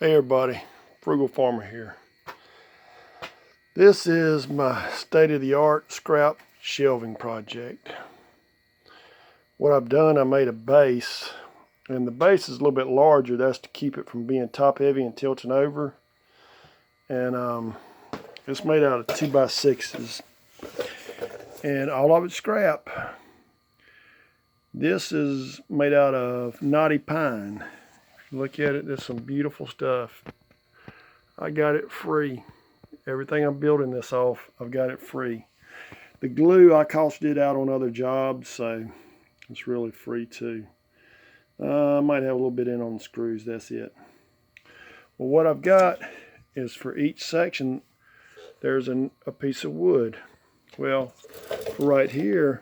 Hey everybody, Frugal Farmer here. This is my state-of-the-art scrap shelving project. What I've done, I made a base, and the base is a little bit larger. That's to keep it from being top heavy and tilting over. And it's made out of 2x6s, and all of it's scrap. This is made out of knotty pine. If you look at it, there's some beautiful stuff. I got it free. Everything I'm building this off, I've got it free. The glue, I costed it out on other jobs, so it's really free too. I might have a little bit in on the screws, that's it. Well, what I've got is for each section, there's a piece of wood. Well, right here,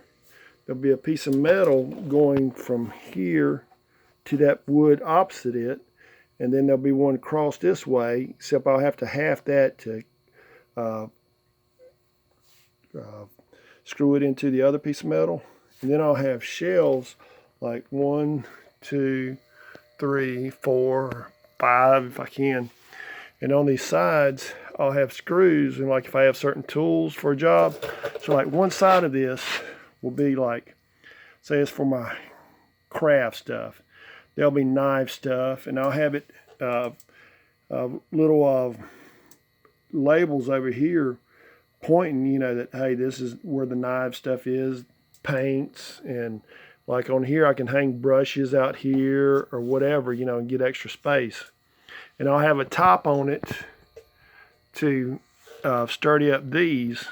there'll be a piece of metal going from here to that wood opposite it, and then there'll be one across this way, except I'll have to half that to screw it into the other piece of metal. And then I'll have shelves like 1, 2, 3, 4, 5 if I can. And on these sides, I'll have screws, and like if I have certain tools for a job. So like one side of this will be like, say it's for my craft stuff. There'll be knife stuff, and I'll have it little labels over here pointing, you know, that hey, this is where the knife stuff is, paints, and like on here I can hang brushes out here or whatever, you know, and get extra space. And I'll have a top on it to sturdy up these,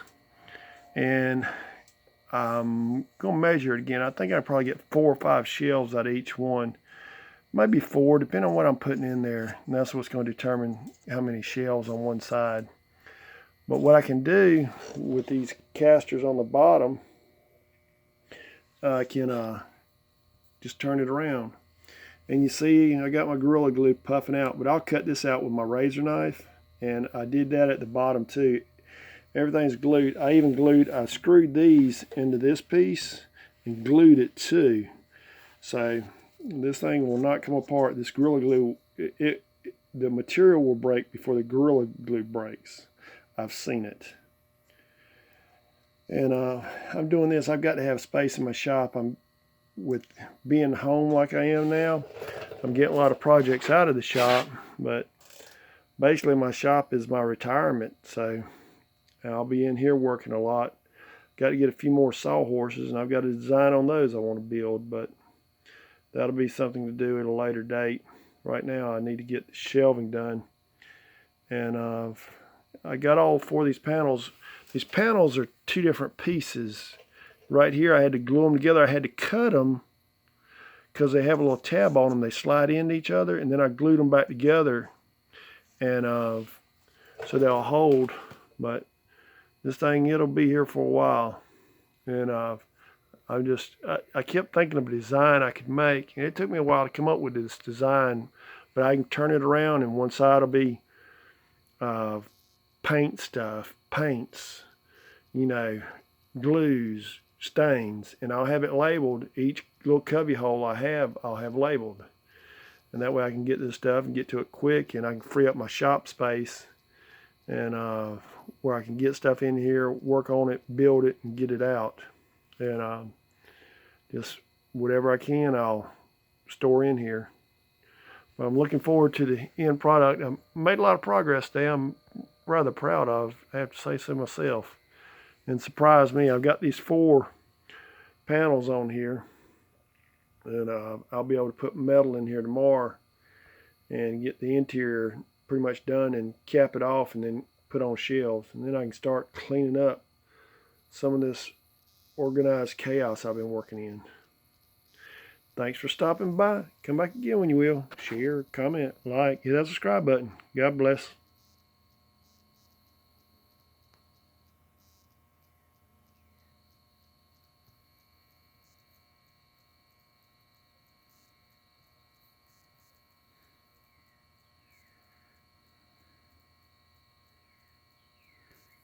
and I'm gonna measure it again. I think I'd probably get 4 or 5 shelves out of each one, maybe 4, depending on what I'm putting in there, and that's what's going to determine how many shelves on one side. But what I can do with these casters on the bottom, I can just turn it around. And you see, I got my Gorilla Glue puffing out, but I'll cut this out with my razor knife, and I did that at the bottom too. Everything's glued. I screwed these into this piece and glued it too. So this thing will not come apart. This Gorilla Glue, the material will break before the Gorilla Glue breaks. I've seen it. And I'm doing this. I've got to have space in my shop. With being home like I am now, I'm getting a lot of projects out of the shop, but basically my shop is my retirement, so I'll be in here working a lot. Got to get a few more sawhorses, and I've got a design on those I want to build, but that'll be something to do at a later date. Right now I need to get the shelving done, and I got all 4 of these panels. These panels are 2 different pieces. Right here I had to glue them together. I had to cut them because they have a little tab on them. They slide into each other, and then I glued them back together, and so they'll hold. But this thing, it'll be here for a while. And I kept thinking of a design I could make, and it took me a while to come up with this design, but I can turn it around, and one side will be paint stuff, paints, you know, glues, stains, and I'll have it labeled. Each little cubby hole I have, I'll have labeled, and that way I can get this stuff and get to it quick, and I can free up my shop space, and where I can get stuff in here, work on it, build it, and get it out. And just whatever I can, I'll store in here. But I'm looking forward to the end product. I made a lot of progress today. I'm rather proud of, I have to say so myself. And surprised me, I've got these 4 panels on here, and I'll be able to put metal in here tomorrow and get the interior pretty much done and cap it off, and then put on shelves, and then I can start cleaning up some of this organized chaos I've been working in. Thanks for stopping by. Come back again when you will. Share, comment, like, hit that subscribe button. God bless.